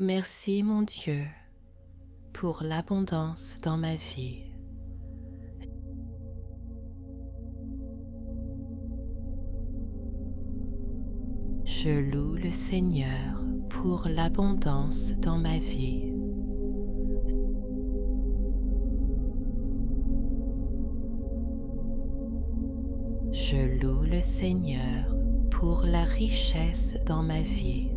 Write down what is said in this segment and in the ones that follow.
Merci mon Dieu pour l'abondance dans ma vie. Je loue le Seigneur pour l'abondance dans ma vie. Je loue le Seigneur pour la richesse dans ma vie.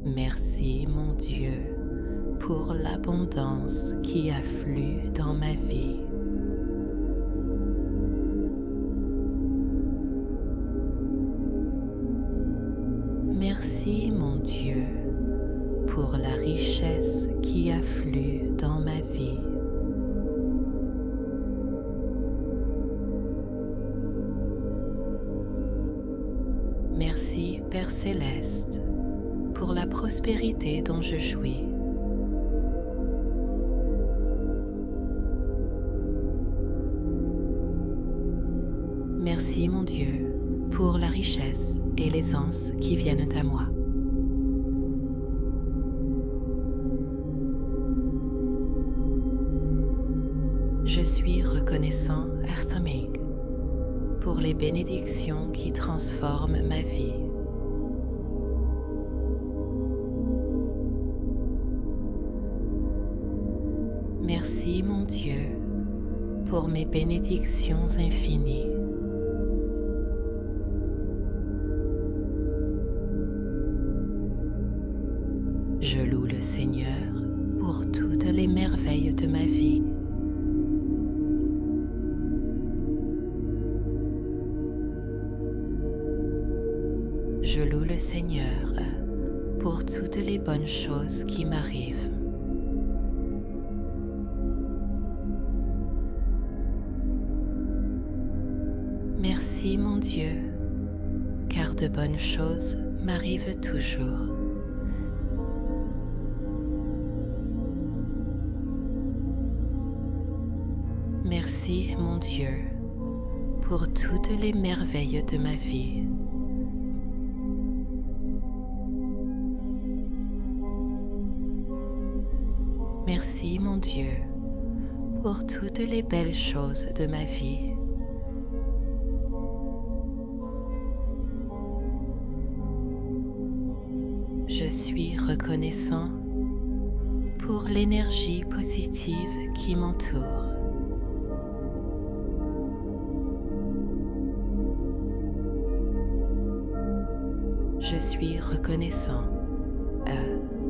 Merci mon Dieu pour l'abondance qui afflue dans ma vie. Merci mon Dieu pour la richesse qui afflue dans ma vie. Merci Père Céleste pour la prospérité dont je jouis. Merci mon Dieu pour la richesse et l'aisance qui viennent à moi. Je suis reconnaissant, Artaming, pour les bénédictions qui transforment ma vie. Merci mon Dieu pour mes bénédictions infinies. Je loue le Seigneur pour toutes les merveilles de ma vie. Je loue le Seigneur pour toutes les bonnes choses qui m'arrivent. Merci mon Dieu, car de bonnes choses m'arrivent toujours. Merci mon Dieu pour toutes les merveilles de ma vie. Merci mon Dieu pour toutes les belles choses de ma vie. Je suis reconnaissant pour l'énergie positive qui m'entoure. Je suis reconnaissant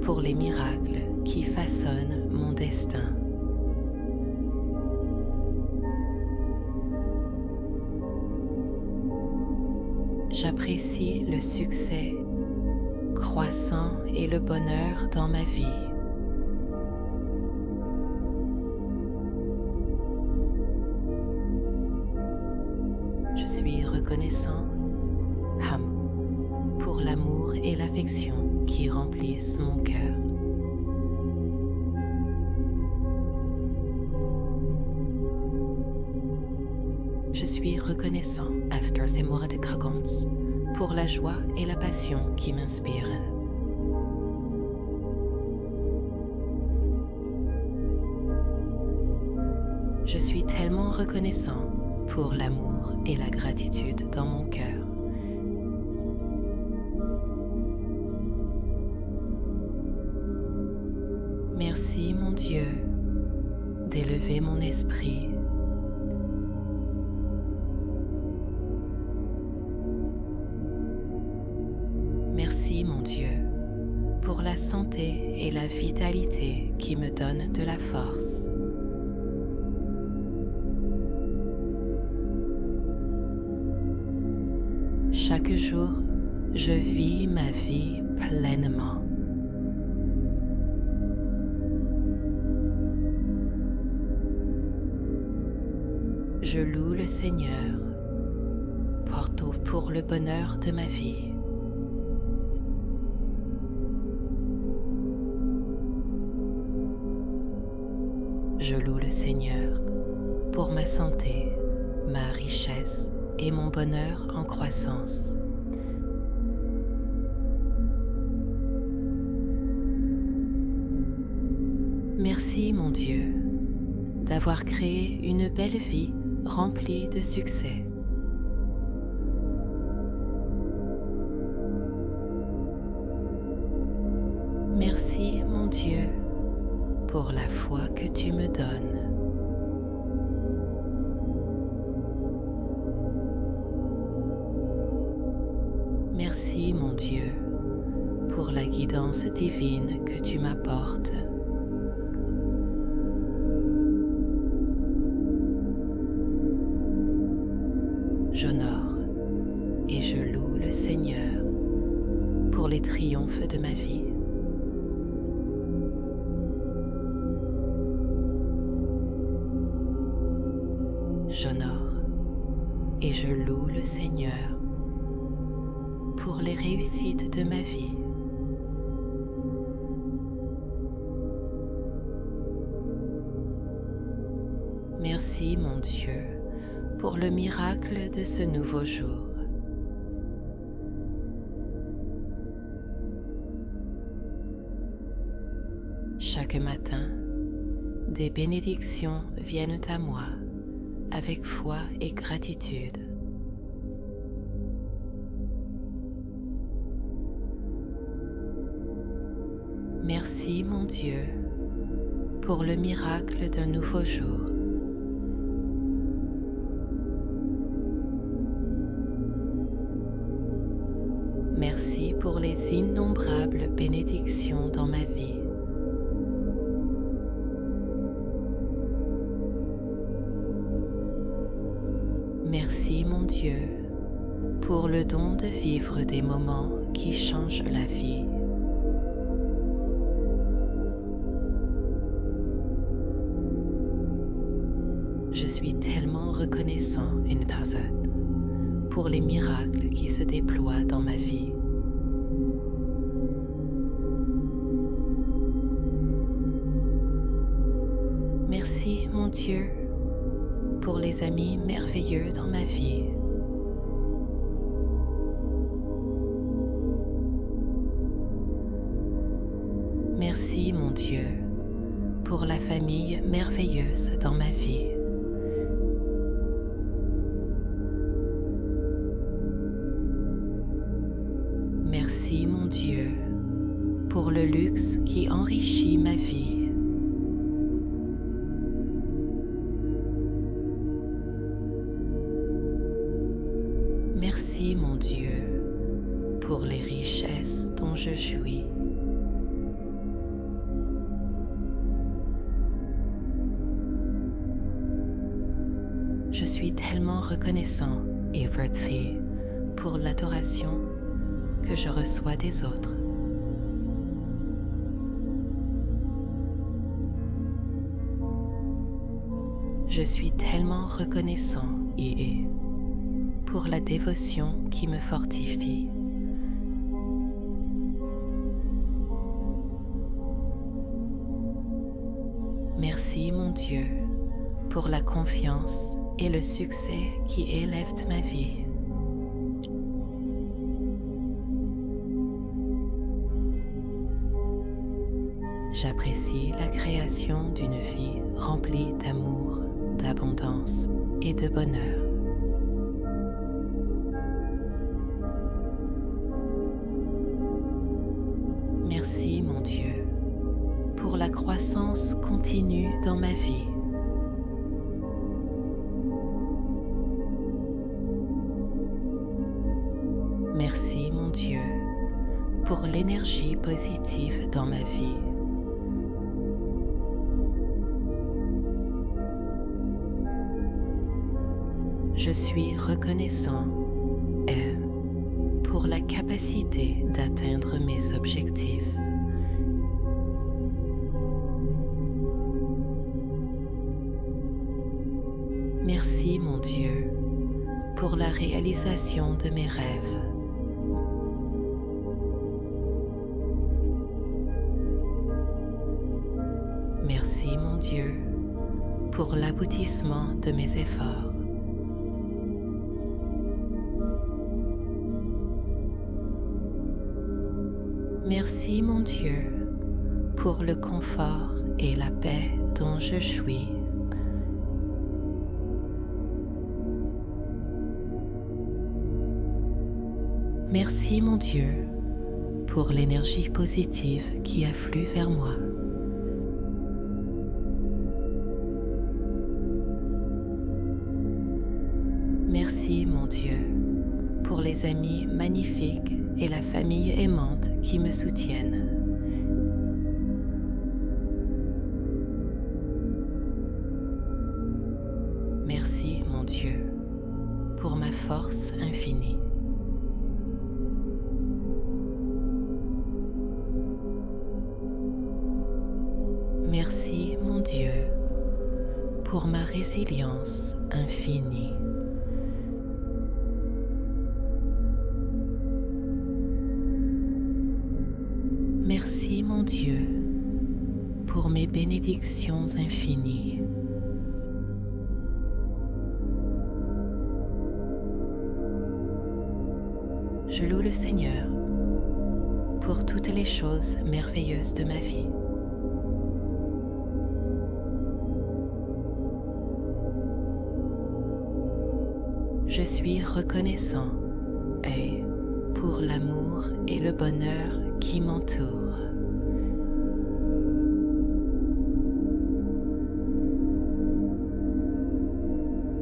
pour les miracles qui façonnent mon destin. J'apprécie le succès croissant et le bonheur dans ma vie. Je suis reconnaissant pour l'amour et l'affection qui remplissent mon cœur. Je suis reconnaissant, after ces mots de Kragons, pour la joie et la passion qui m'inspirent. Je suis tellement reconnaissant pour l'amour et la gratitude dans mon cœur. Merci mon Dieu d'élever mon esprit. Merci mon Dieu pour la santé et la vitalité qui me donnent de la force. Chaque jour, je vis ma vie pleinement. Je loue le Seigneur pour le bonheur de ma vie. Je loue le Seigneur pour ma santé, ma richesse et mon bonheur en croissance. Merci mon Dieu d'avoir créé une belle vie remplie de succès. Merci mon Dieu pour la foi que tu me donnes. Merci mon Dieu pour la guidance divine que tu m'apportes. J'honore et je loue le Seigneur pour les triomphes de ma vie. J'honore et je loue le Seigneur pour les réussites de ma vie. Merci mon Dieu pour le miracle de ce nouveau jour. Chaque matin, des bénédictions viennent à moi avec foi et gratitude. Merci mon Dieu pour le miracle d'un nouveau jour. Merci pour les innombrables bénédictions dans ma vie. Merci mon Dieu pour le don de vivre des moments qui changent la vie. Je suis tellement reconnaissant, Intazat, pour les miracles qui se déploient dans ma vie. Merci, mon Dieu, pour les amis merveilleux dans ma vie. Merci, mon Dieu, pour la famille merveilleuse dans ma vie. Merci mon Dieu pour le luxe qui enrichit ma vie. Merci mon Dieu pour les richesses dont je jouis. Je suis tellement reconnaissant et worthy pour l'adoration que je reçois des autres. Je suis tellement reconnaissant et pour la dévotion qui me fortifie. Merci mon Dieu pour la confiance et le succès qui élèvent ma vie. J'apprécie la création d'une vie remplie d'amour, d'abondance et de bonheur. Merci mon Dieu pour la croissance continue dans ma vie. Merci mon Dieu pour l'énergie positive dans ma vie. Je suis reconnaissant pour la capacité d'atteindre mes objectifs. Merci mon Dieu pour la réalisation de mes rêves. Merci mon Dieu pour l'aboutissement de mes efforts. Merci mon Dieu pour le confort et la paix dont je jouis. Merci mon Dieu pour l'énergie positive qui afflue vers moi. Merci mon Dieu pour les amis magnifiques et la famille aimante qui me soutiennent. Merci mon Dieu pour ma force infinie. Merci mon Dieu pour ma résilience infinie. Merci mon Dieu pour mes bénédictions infinies. Je loue le Seigneur pour toutes les choses merveilleuses de ma vie. Je suis reconnaissant et pour l'amour et le bonheur qui m'entourent.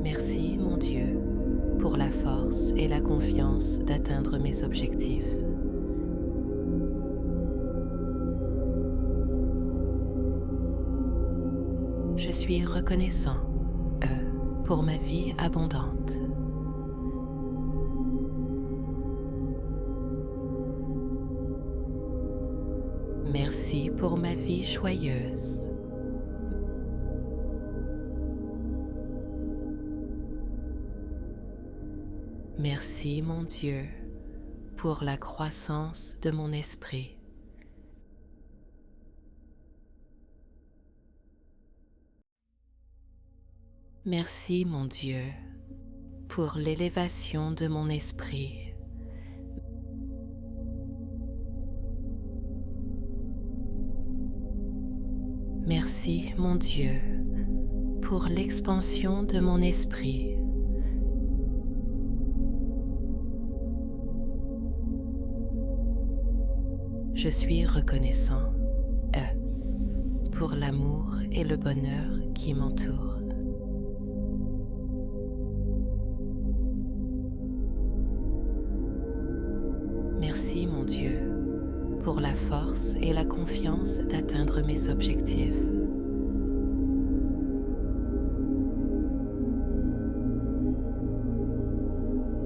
Merci mon Dieu pour la force et la confiance d'atteindre mes objectifs. Je suis reconnaissant pour ma vie abondante. Merci pour ma vie joyeuse. Merci mon Dieu pour la croissance de mon esprit. Merci mon Dieu pour l'élévation de mon esprit. Merci mon Dieu pour l'expansion de mon esprit. Je suis reconnaissant pour l'amour et le bonheur qui m'entourent. Merci mon Dieu pour la force et la confiance d'atteindre mes objectifs.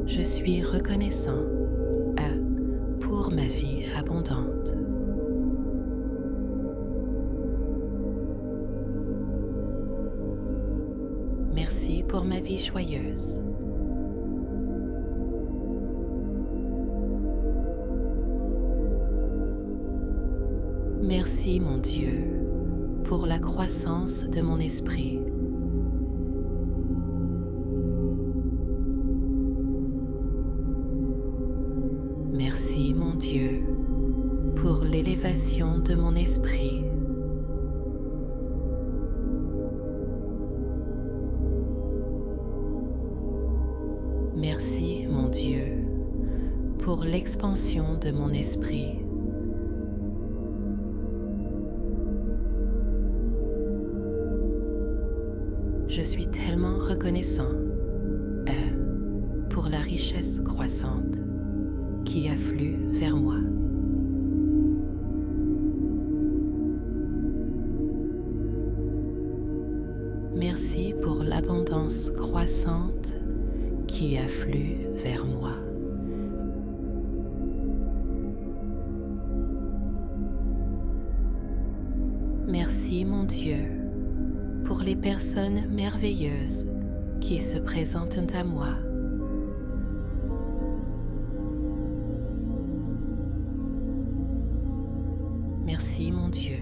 Je suis reconnaissant pour ma vie abondante. Merci pour ma vie joyeuse. Merci mon Dieu pour la croissance de mon esprit. Merci mon Dieu pour l'élévation de mon esprit. Merci mon Dieu pour l'expansion de mon esprit. Je suis tellement reconnaissant pour la richesse croissante qui afflue vers moi. Merci pour l'abondance croissante qui afflue vers moi. Merci mon Dieu pour les personnes merveilleuses qui se présentent à moi. Merci mon Dieu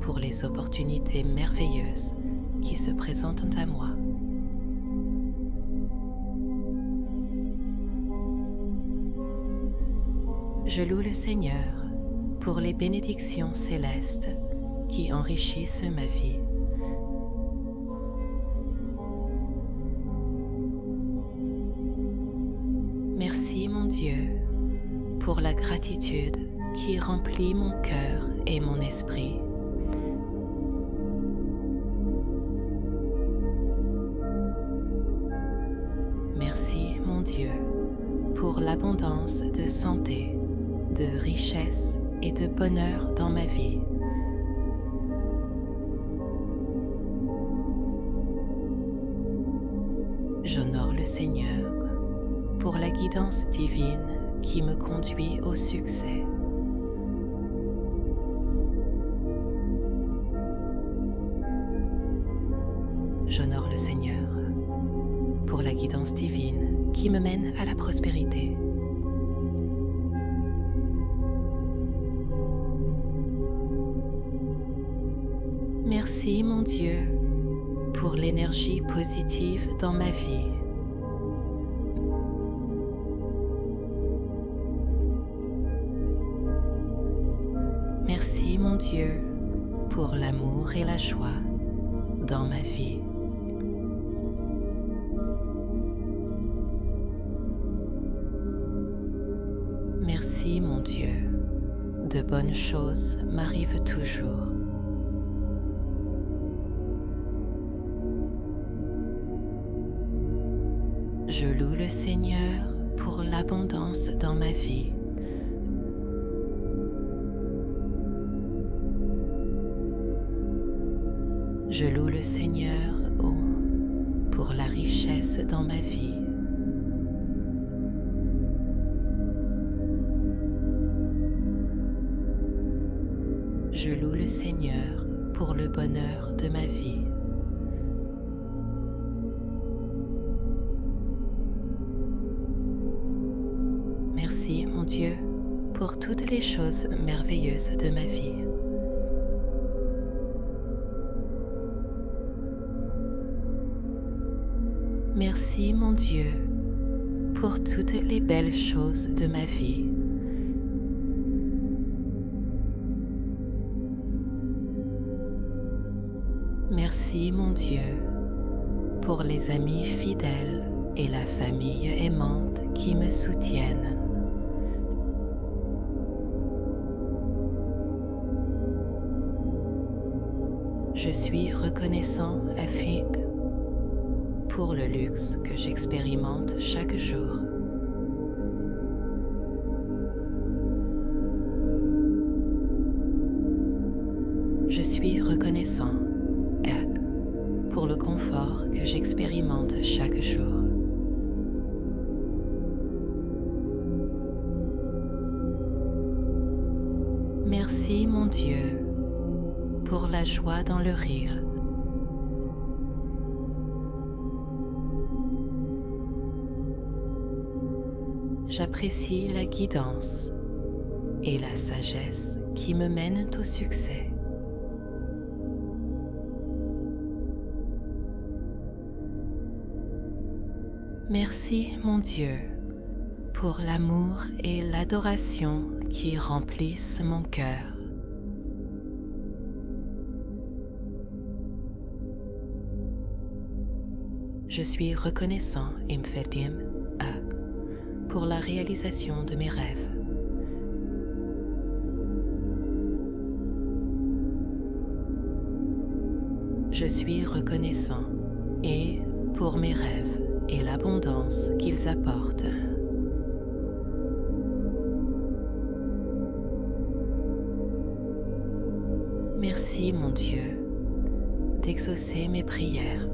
pour les opportunités merveilleuses qui se présentent à moi. Je loue le Seigneur pour les bénédictions célestes qui enrichissent ma vie. Merci mon Dieu pour la gratitude qui remplit mon cœur et mon esprit. Merci mon Dieu pour l'abondance de santé, de richesse et de bonheur dans ma vie. J'honore le Seigneur pour la guidance divine qui me conduit au succès. J'honore le Seigneur pour la guidance divine qui me mène à la prospérité. Merci mon Dieu pour l'énergie positive dans ma vie. Merci mon Dieu pour l'amour et la joie dans ma vie. Merci mon Dieu, de bonnes choses m'arrivent toujours. Je loue le Seigneur pour l'abondance dans ma vie. Je loue le Seigneur pour la richesse dans ma vie. Je loue le Seigneur pour le bonheur de ma vie. Merci mon Dieu pour toutes les choses merveilleuses de ma vie. Merci mon Dieu pour toutes les belles choses de ma vie. Merci mon Dieu pour les amis fidèles et la famille aimante qui me soutiennent. Je suis reconnaissant avec pour le luxe que j'expérimente chaque jour. Je suis reconnaissant pour le confort que j'expérimente chaque jour. Merci mon Dieu pour la joie dans le rire. J'apprécie la guidance et la sagesse qui me mènent au succès. Merci mon Dieu pour l'amour et l'adoration qui remplissent mon cœur. Je suis reconnaissant et m'fedim pour la réalisation de mes rêves. Je suis reconnaissant et pour mes rêves et l'abondance qu'ils apportent. Merci mon Dieu d'exaucer mes prières.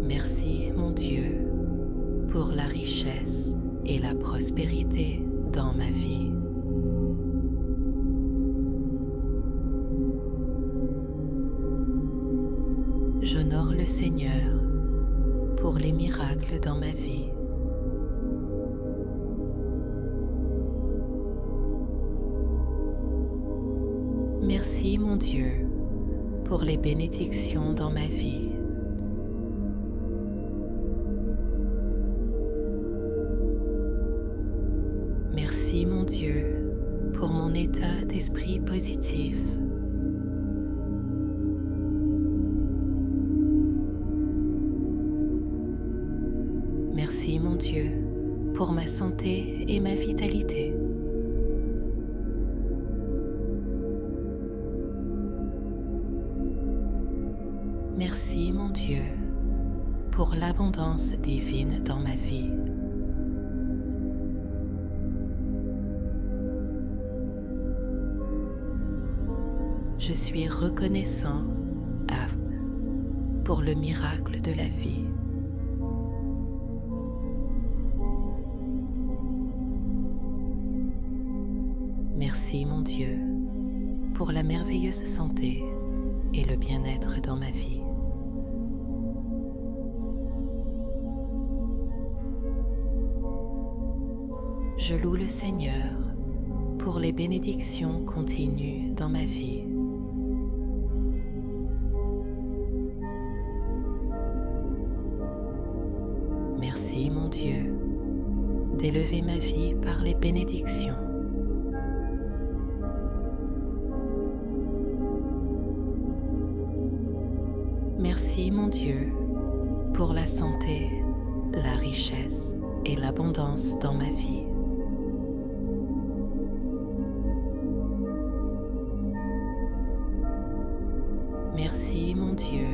Merci mon Dieu pour la richesse et la prospérité dans ma vie. J'honore le Seigneur pour les miracles dans ma vie. Merci mon Dieu pour les bénédictions dans ma vie. esprit positif. Merci mon Dieu pour ma santé et ma vitalité. Merci mon Dieu pour l'abondance divine dans ma vie. Je suis reconnaissant pour le miracle de la vie. Merci mon Dieu pour la merveilleuse santé et le bien-être dans ma vie. Je loue le Seigneur pour les bénédictions continues dans ma vie. Merci mon Dieu d'élever ma vie par les bénédictions. Merci mon Dieu pour la santé, la richesse et l'abondance dans ma vie. Merci mon Dieu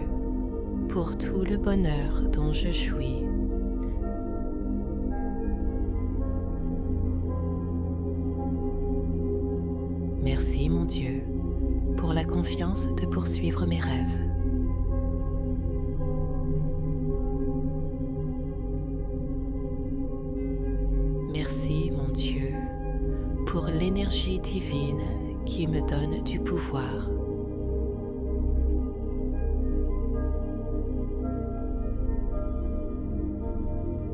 pour tout le bonheur dont je jouis. Merci mon Dieu pour la confiance de poursuivre mes rêves. Merci mon Dieu pour l'énergie divine qui me donne du pouvoir.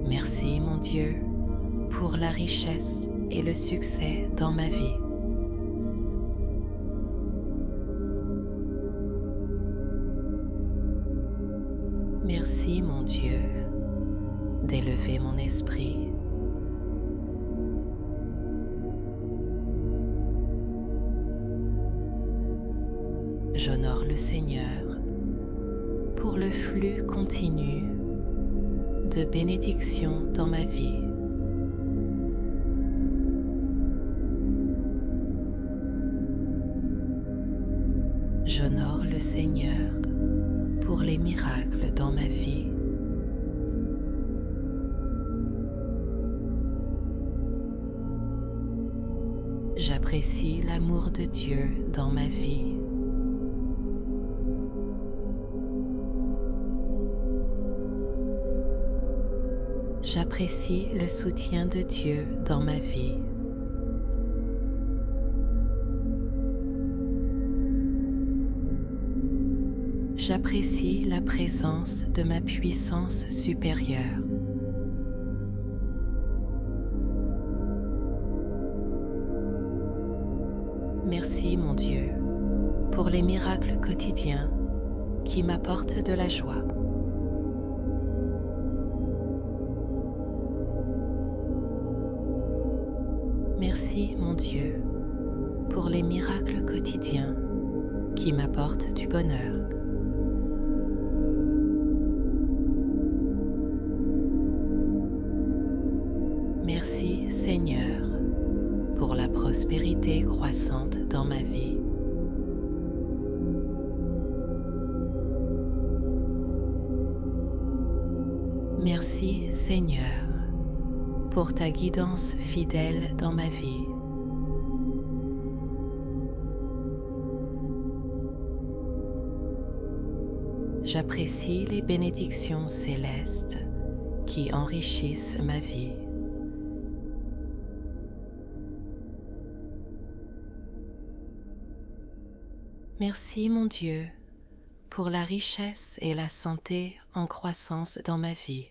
Merci mon Dieu pour la richesse et le succès dans ma vie. Merci mon Dieu d'élever mon esprit. J'honore le Seigneur pour le flux continu de bénédictions dans ma vie. J'honore le Seigneur pour les miracles dans ma vie. J'apprécie l'amour de Dieu dans ma vie. J'apprécie le soutien de Dieu dans ma vie. J'apprécie la présence de ma puissance supérieure. Merci mon Dieu pour les miracles quotidiens qui m'apportent de la joie. Merci mon Dieu pour les miracles quotidiens qui m'apportent du bonheur. Merci Seigneur pour la prospérité croissante dans ma vie. Merci Seigneur pour ta guidance fidèle dans ma vie. J'apprécie les bénédictions célestes qui enrichissent ma vie. Merci mon Dieu pour la richesse et la santé en croissance dans ma vie.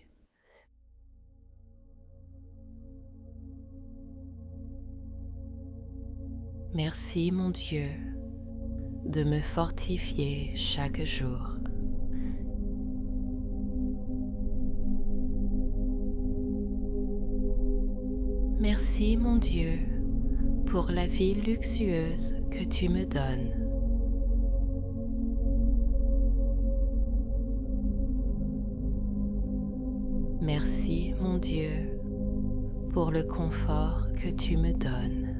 Merci mon Dieu de me fortifier chaque jour. Merci mon Dieu pour la vie luxueuse que tu me donnes. Merci, mon Dieu, pour le confort que tu me donnes.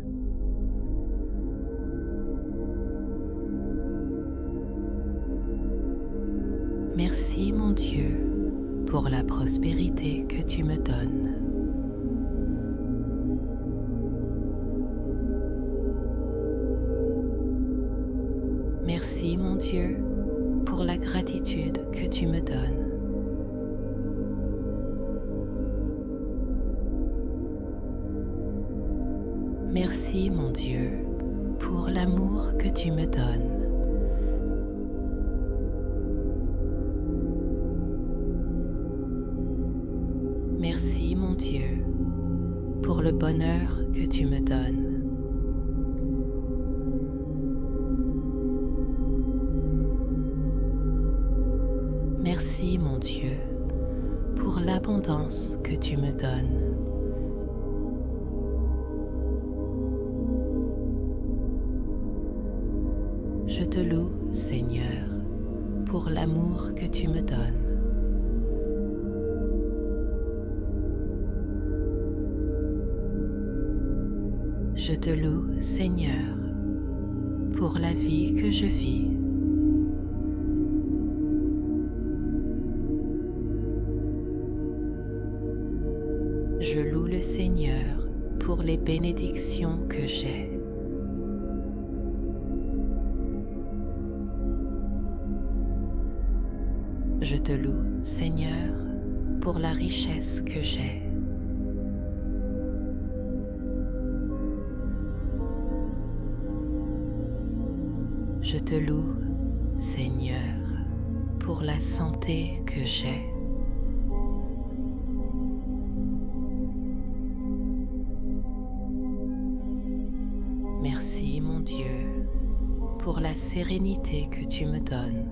Merci, mon Dieu, pour la prospérité que tu me donnes. Merci, mon Dieu, pour la gratitude que tu me donnes. Merci, mon Dieu, pour l'amour que tu me donnes. Merci, mon Dieu, pour le bonheur que tu me donnes. Merci, mon Dieu, pour l'abondance que tu me donnes. Je te loue, Seigneur, pour l'amour que tu me donnes. Je te loue, Seigneur, pour la vie que je vis. Je loue le Seigneur pour les bénédictions que j'ai. Je te loue, Seigneur, pour la richesse que j'ai. Je te loue, Seigneur, pour la santé que j'ai. Merci, mon Dieu, pour la sérénité que tu me donnes.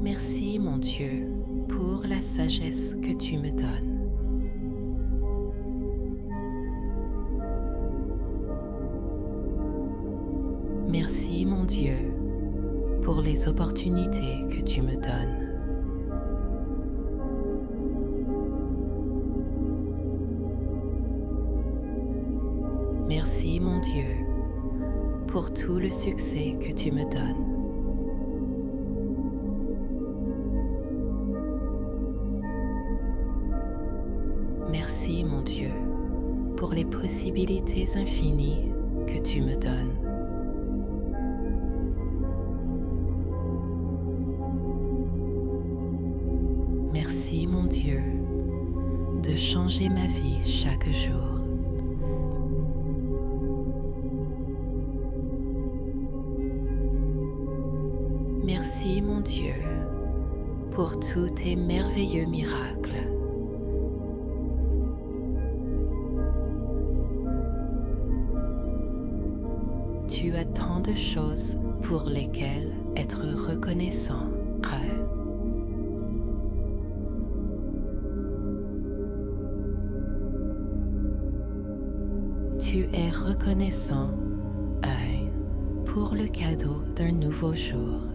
Merci, mon Dieu, pour la sagesse que tu me donnes. Merci, mon Dieu, pour les opportunités que tu me donnes. Merci, mon Dieu, pour tout le succès que tu me donnes. Merci, mon Dieu, pour les possibilités infinies que tu me donnes. Merci, mon Dieu, de changer ma vie chaque jour. Merci, mon Dieu, pour tous tes merveilleux miracles. Tu as tant de choses pour lesquelles être reconnaissant. Tu es reconnaissant, pour le cadeau d'un nouveau jour.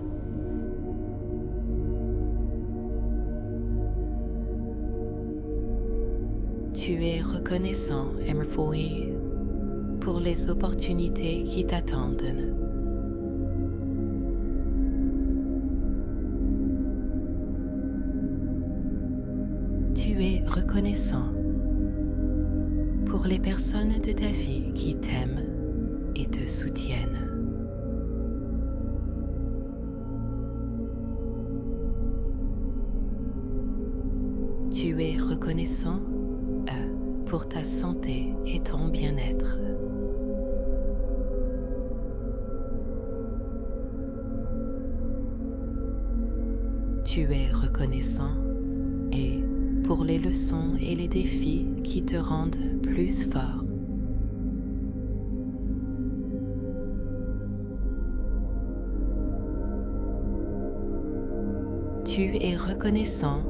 Tu es reconnaissant, pour les opportunités qui t'attendent. Tu es reconnaissant pour les personnes de ta vie qui t'aiment et te soutiennent. Tu es reconnaissant pour ta santé et ton bien-être. Tu es reconnaissant et pour les leçons et les défis qui te rendent plus fort. Tu es reconnaissant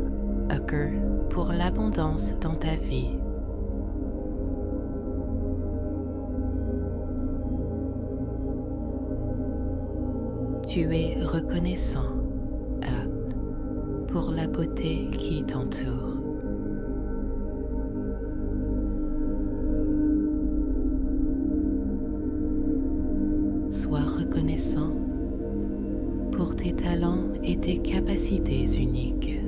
occur pour l'abondance dans ta vie. Tu es reconnaissant pour la beauté qui t'entoure. Sois reconnaissant pour tes talents et tes capacités uniques.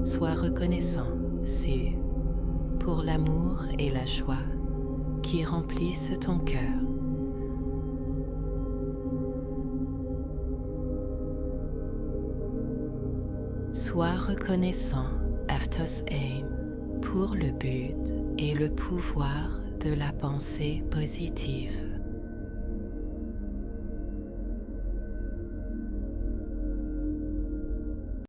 Sois reconnaissant, pour l'amour et la joie qui remplissent ton cœur. Sois reconnaissant, Aftos Aim, pour le but et le pouvoir de la pensée positive.